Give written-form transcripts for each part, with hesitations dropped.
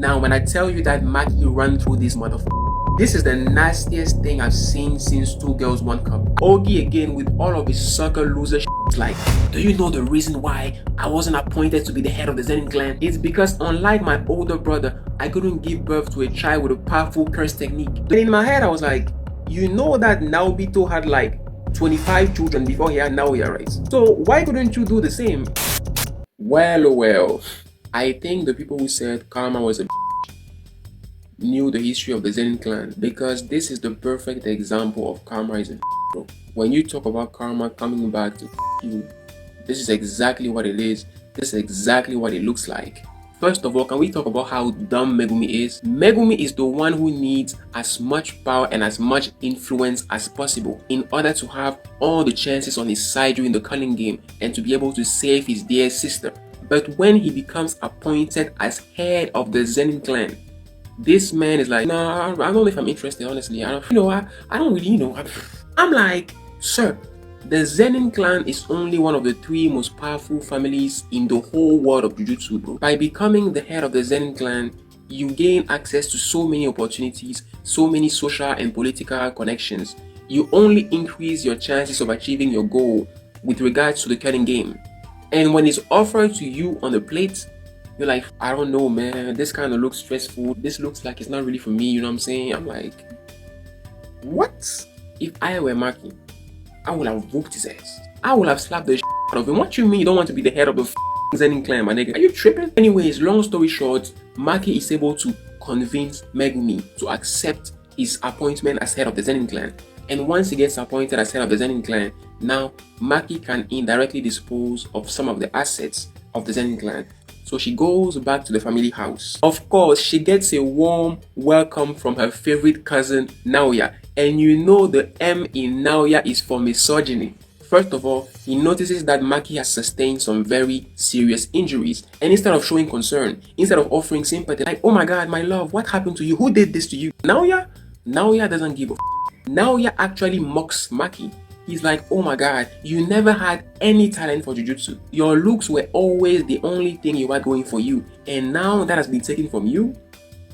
Now, when I tell you that Maki ran through this motherfucker, this is the nastiest thing I've seen since Two Girls One Cup. Ogi again with all of his sucker loser like, do you know the reason why I wasn't appointed to be the head of the Zenin clan? It's because unlike my older brother, I couldn't give birth to a child with a powerful curse technique. And in my head I was like, you know that Naobito had like 25 children before he had Naoya, right? So why couldn't you do the same? Well, I think the people who said Karma was a knew the history of the Zenin clan, because this is the perfect example of Karma is a bro. When you talk about Karma coming back to you, this is exactly what it is. This is exactly what it looks like. First of all, can we talk about how dumb Megumi is? Megumi is the one who needs as much power and as much influence as possible in order to have all the chances on his side during the cunning game and to be able to save his dear sister. But when he becomes appointed as head of the Zenin clan, this man is like, nah, I don't know if I'm interested, honestly. I don't really, I'm like, sir, the Zenin clan is only one of the 3 most powerful families in the whole world of Jujutsu, bro. By becoming the head of the Zenin clan, you gain access to so many opportunities, so many social and political connections. You only increase your chances of achieving your goal with regards to the cunning game. And when it's offered to you on the plate, you're like, I don't know, man, this kind of looks stressful. This looks like it's not really for me, you know what I'm saying? I'm like, what? If I were Maki, I would have whooped his ass. I would have slapped the shit out of him. What you mean you don't want to be the head of the Zenin clan, my nigga? Are you tripping? Anyways, long story short, Maki is able to convince Megumi to accept his appointment as head of the Zenin clan. And once he gets appointed as head of the Zenin clan, now Maki can indirectly dispose of some of the assets of the Zenin clan. So she goes back to the family house. Of course, she gets a warm welcome from her favorite cousin, Naoya. And you know the M in Naoya is for misogyny. First of all, he notices that Maki has sustained some very serious injuries. And instead of showing concern, instead of offering sympathy, like, oh my god, my love, what happened to you? Who did this to you? Naoya doesn't give a f. Naoya actually mocks Maki. He's like, oh my god, you never had any talent for Jujutsu. Your looks were always the only thing you had going for you. And now that has been taken from you.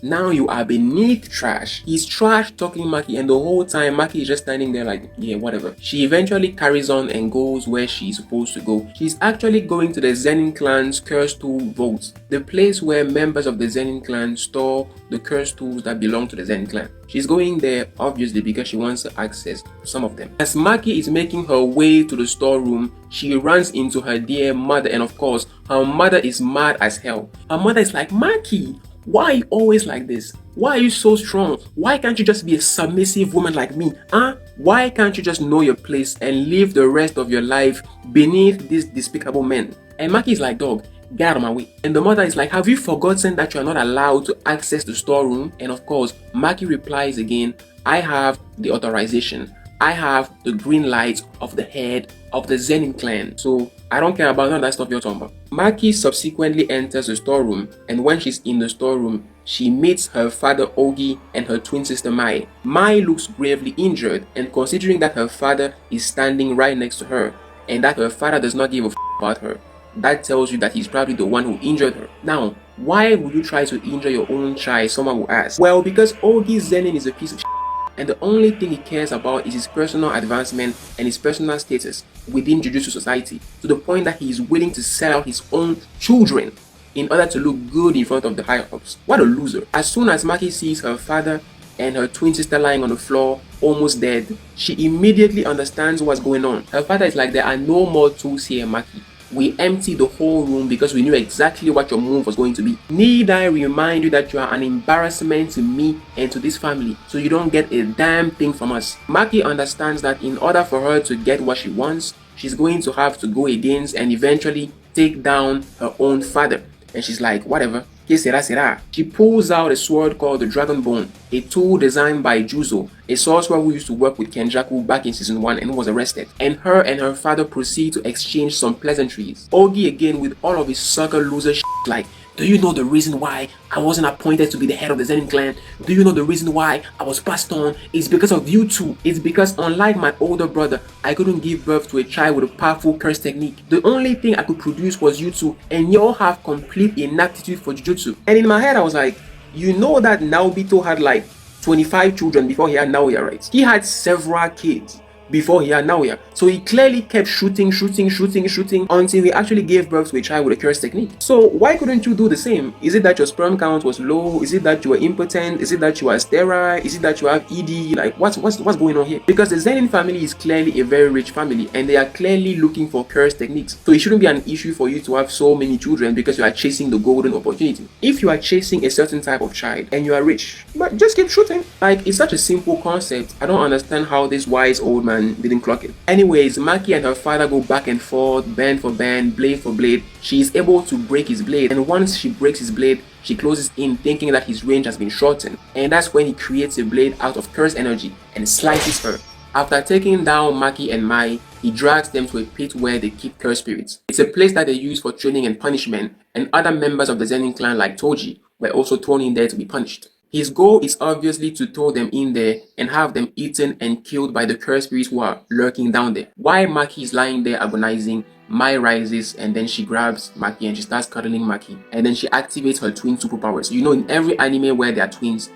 Now you are beneath trash. He's trash talking Maki, and the whole time Maki is just standing there like, yeah, whatever. She eventually carries on and goes where she's supposed to go. She's actually going to the Zenin clan's curse tool vault, the place where members of the Zenin clan store the curse tools that belong to the Zenin clan. She's going there obviously because she wants to access some of them. As Maki is making her way to the storeroom, she runs into her dear mother, and of course, her mother is mad as hell. Her mother is like, Maki, why are you always like this? Why are you so strong? Why can't you just be a submissive woman like me? Why can't you just know your place and live the rest of your life beneath these despicable men? And Maki is like, dog, get out of my way. And the mother is like, have you forgotten that you are not allowed to access the storeroom? And of course, Maki replies again, I have the authorization. I have the green light of the head of the Zenin clan. So I don't care about none of that stuff you're talking about. Maki subsequently enters the storeroom, and when she's in the storeroom, she meets her father Ogi and her twin sister Mai. Mai looks gravely injured, and considering that her father is standing right next to her, and that her father does not give a about her, that tells you that he's probably the one who injured her. Now, why would you try to injure your own child, someone will ask? Well, because Ogi Zenin is a piece of and the only thing he cares about is his personal advancement and his personal status within Jujutsu society, to the point that he is willing to sell out his own children in order to look good in front of the higher-ups. What a loser. As soon as Maki sees her father and her twin sister lying on the floor, almost dead, she immediately understands what's going on. Her father is like, there are no more tools here, Maki. We emptied the whole room because we knew exactly what your move was going to be. Need I remind you that you are an embarrassment to me and to this family, so you don't get a damn thing from us. Maki understands that in order for her to get what she wants, she's going to have to go against and eventually take down her own father. And she's like, whatever. Que sera sera. She pulls out a sword called the Dragon Bone, a tool designed by Juzo, a sorcerer who used to work with Kenjaku back in season 1 and was arrested. And her father proceed to exchange some pleasantries. Ogi again with all of his sucker loser like, do you know the reason why I wasn't appointed to be the head of the Zenin clan? Do you know the reason why I was passed on? It's because of you two. It's because unlike my older brother, I couldn't give birth to a child with a powerful curse technique. The only thing I could produce was you two, and y'all have complete inaptitude for Jujutsu. And in my head I was like, You know that Naobito had like 25 children before he had Naoya, right? He had several kids before he had Naoya. So he clearly kept shooting until he actually gave birth to a child with a curse technique. So why couldn't you do the same? Is it that your sperm count was low? Is it that you were impotent? Is it that you are sterile? Is it that you have ED? Like what's going on here? Because the Zenin family is clearly a very rich family and they are clearly looking for curse techniques. So it shouldn't be an issue for you to have so many children because you are chasing the golden opportunity. If you are chasing a certain type of child and you are rich, but just keep shooting. Like it's such a simple concept. I don't understand how this wise old man didn't clock it. Anyways, Maki and her father go back and forth, bend for bend, blade for blade. She is able to break his blade, and once she breaks his blade, she closes in thinking that his range has been shortened, and that's when he creates a blade out of curse energy and slices her. After taking down Maki and Mai, he drags them to a pit where they keep curse spirits. It's a place that they use for training and punishment, and other members of the Zenin clan like Toji were also thrown in there to be punished. His goal is obviously to throw them in there and have them eaten and killed by the curse spirits who are lurking down there. While Maki is lying there agonizing, Mai rises and then she grabs Maki and she starts cuddling Maki. And then she activates her twin superpowers. You know, in every anime where there are twins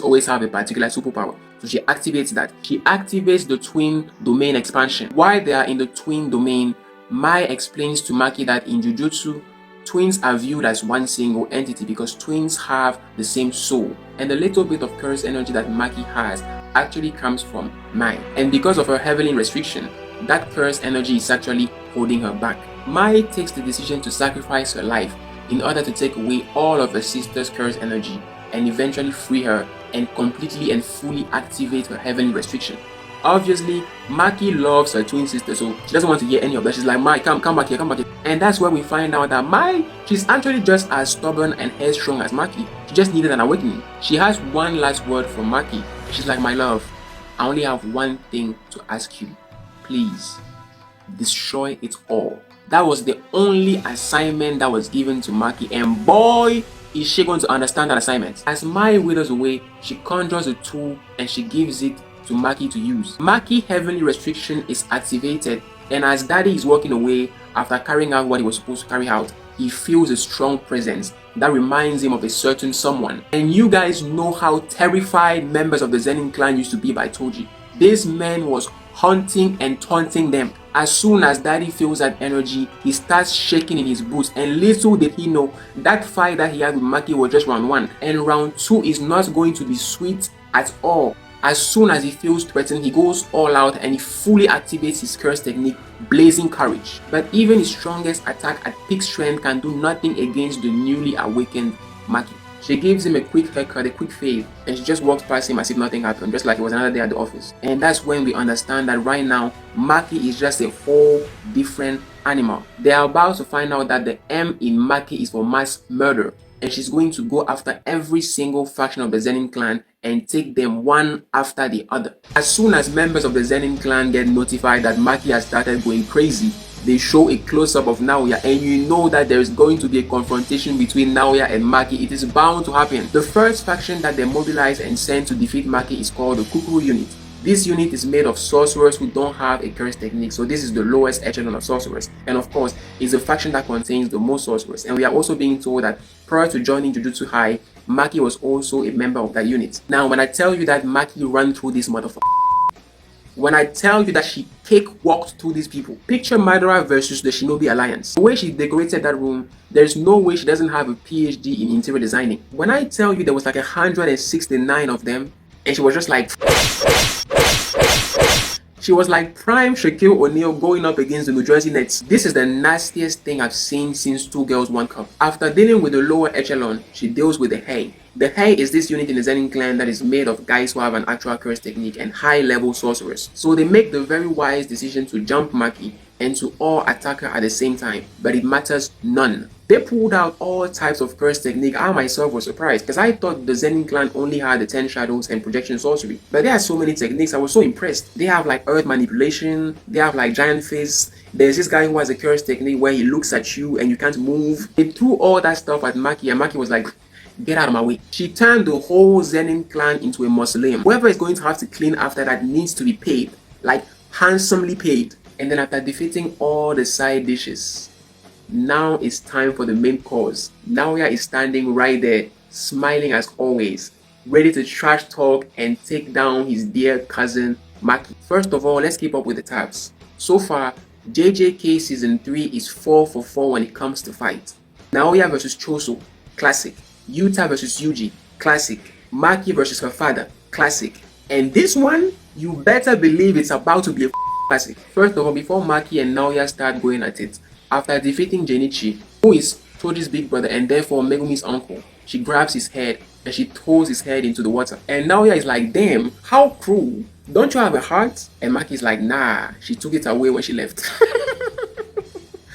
always have a particular superpower. So she activates that. She activates the twin domain expansion. While they are in the twin domain, Mai explains to Maki that in Jujutsu, twins are viewed as one single entity because twins have the same soul. And the little bit of curse energy that Maki has actually comes from Mai. And because of her heavenly restriction, that curse energy is actually holding her back. Mai takes the decision to sacrifice her life in order to take away all of her sister's curse energy and eventually free her and completely and fully activate her heavenly restriction. Obviously, Maki loves her twin sister, so she doesn't want to hear any of that. She's like, Mai, come back here. And that's where we find out that Mai, she's actually just as stubborn and headstrong as Maki. She just needed an awakening. She has one last word for Maki. She's like, my love, I only have one thing to ask you. Please, destroy it all. That was the only assignment that was given to Maki, and boy, is she going to understand that assignment. As Mai withers away, she conjures a tool and she gives it to Maki to use. Maki heavenly restriction is activated, and as Daddy is walking away after carrying out what he was supposed to carry out, he feels a strong presence that reminds him of a certain someone. And you guys know how terrified members of the Zenin clan used to be by Toji. This man was hunting and taunting them. As soon as Daddy feels that energy, he starts shaking in his boots, and little did he know that fight that he had with Maki was just round 1, and round 2 is not going to be sweet at all. As soon as he feels threatened, he goes all out and he fully activates his curse technique, Blazing Courage. But even his strongest attack at peak strength can do nothing against the newly awakened Maki. She gives him a quick haircut, a quick fade, and she just walks past him as if nothing happened, just like it was another day at the office. And that's when we understand that right now, Maki is just a whole different animal. They are about to find out that the M in Maki is for mass murder, and she's going to go after every single faction of the Zenin clan and take them one after the other. As soon as members of the Zenin clan get notified that Maki has started going crazy, they show a close-up of Naoya, and you know that there is going to be a confrontation between Naoya and Maki. It is bound to happen. The first faction that they mobilize and send to defeat Maki is called the Kukuru unit. This unit is made of sorcerers who don't have a curse technique, so this is the lowest echelon of sorcerers, and of course is a faction that contains the most sorcerers. And we are also being told that prior to joining Jujutsu High, Maki was also a member of that unit. Now when I tell you that Maki ran through this motherfucker, when I tell you that she cakewalked through these people, picture Madara versus the Shinobi Alliance. The way she decorated that room, there's no way she doesn't have a PhD in interior designing. When I tell you there was like 169 of them, and she was just like, she was like prime Shaquille O'Neal going up against the New Jersey Nets. This is the nastiest thing I've seen since Two Girls One Cup. After dealing with the lower echelon, she deals with the Hei. The Hei is this unit in the Zenin clan that is made of guys who have an actual curse technique and high-level sorcerers. So they make the very wise decision to jump Maki and to all attack her at the same time, but it matters none. They pulled out all types of curse technique. I myself was surprised because I thought the Zenin clan only had the 10 shadows and projection sorcery. But they had so many techniques, I was so impressed. They have like earth manipulation, they have like giant fist. There's this guy who has a curse technique where he looks at you and you can't move. They threw all that stuff at Maki, and Maki was like, get out of my way. She turned the whole Zenin clan into a mausoleum. Whoever is going to have to clean after that needs to be paid, like handsomely paid. And then after defeating all the side dishes, now it's time for the main course. Naoya is standing right there smiling as always, ready to trash talk and take down his dear cousin Maki. First of all, let's keep up with the tabs. So far, JJK Season 3 is 4 for 4 when it comes to fight. Naoya vs Choso, classic. Yuta vs Yuji, classic. Maki versus her father, classic. And this one, you better believe it's about to be a classic. First of all, before Maki and Naoya start going at it, after defeating Genichi, who is Toji's big brother and therefore Megumi's uncle, she grabs his head and she throws his head into the water. And Naoya is like, damn, how cruel. Don't you have a heart? And Maki's like, nah, she took it away when she left.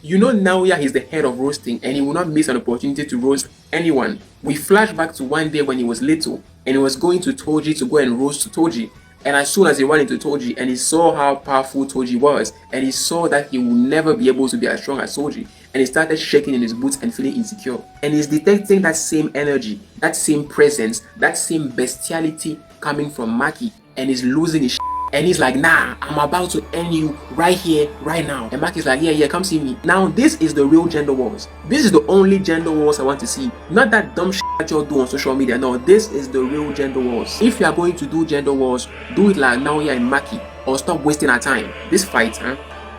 You know Naoya is the head of roasting and he will not miss an opportunity to roast anyone. We flash back to one day when he was little and he was going to Toji to go and roast Toji. And as soon as he ran into Toji and he saw how powerful Toji was and he saw that he would never be able to be as strong as Toji, and he started shaking in his boots and feeling insecure. And he's detecting that same energy, that same presence, that same bestiality coming from Maki, and he's losing his shit. And he's like, nah, I'm about to end you right here, right now. And Maki's like, yeah, come see me. Now, this is the real gender wars. This is the only gender wars I want to see. Not that dumb shit that y'all do on social media. No, this is the real gender wars. If you are going to do gender wars, do it like Naoya and Maki, or stop wasting our time. This fight,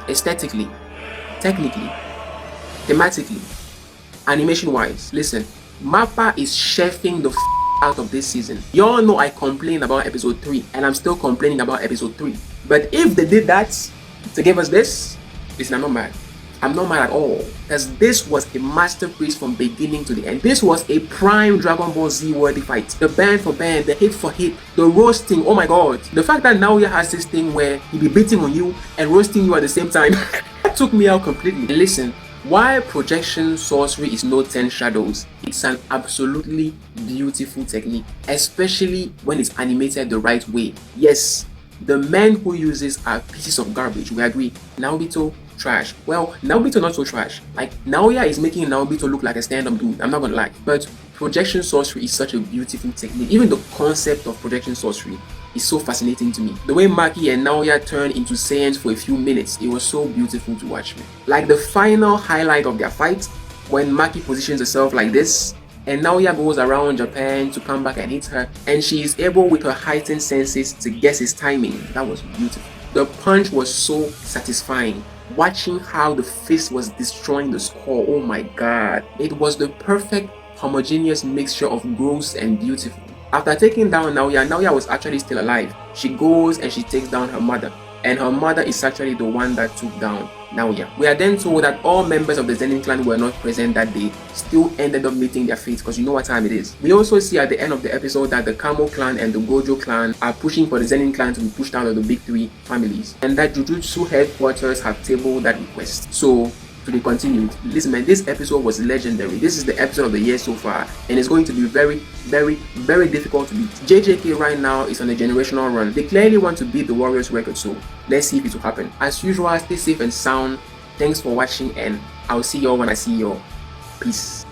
aesthetically, technically, thematically, animation-wise, listen, Mappa is chefing the out of this season. Y'all know I complained about episode 3 and I'm still complaining about episode 3. But if they did that to give us this, listen, I'm not mad. I'm not mad at all. Because this was a masterpiece from beginning to the end. This was a prime Dragon Ball Z worthy fight. The band for band, the hit for hit, the roasting, oh my god. The fact that Naoya has this thing where he be beating on you and roasting you at the same time, that took me out completely. And listen, while projection sorcery is no 10 shadows, it's an absolutely beautiful technique, especially when it's animated the right way. Yes, the men who use this are pieces of garbage, we agree. Naobito, trash. Well, Naobito not so trash. Like, Naoya is making Naobito look like a stand-up dude, I'm not gonna lie. But projection sorcery is such a beautiful technique. Even the concept of projection sorcery is so fascinating to me. The way Maki and Naoya turned into Saiyans for a few minutes, it was so beautiful to watch, man. Like the final highlight of their fight, when Maki positions herself like this, and Naoya goes around Japan to come back and hit her, and she is able with her heightened senses to guess his timing. That was beautiful. The punch was so satisfying. Watching how the fist was destroying the skull, oh my god. It was the perfect homogeneous mixture of gross and beautiful. After taking down Naoya was actually still alive. She goes and she takes down her mother. And her mother is actually the one that took down Naoya. We are then told that all members of the Zenin clan were not present that day, still ended up meeting their fate because you know what time it is. We also see at the end of the episode that the Kamo clan and the Gojo clan are pushing for the Zenin clan to be pushed out of the big three families. And that Jujutsu headquarters have tabled that request. So, to be continued. Listen man, this episode was legendary. This is the episode of the year so far and it's going to be very, very difficult to beat. JJK right now is on a generational run. They clearly want to beat the Warriors record, so let's see if it will happen. As usual, stay safe and sound. Thanks for watching and I'll see y'all when I see y'all. Peace.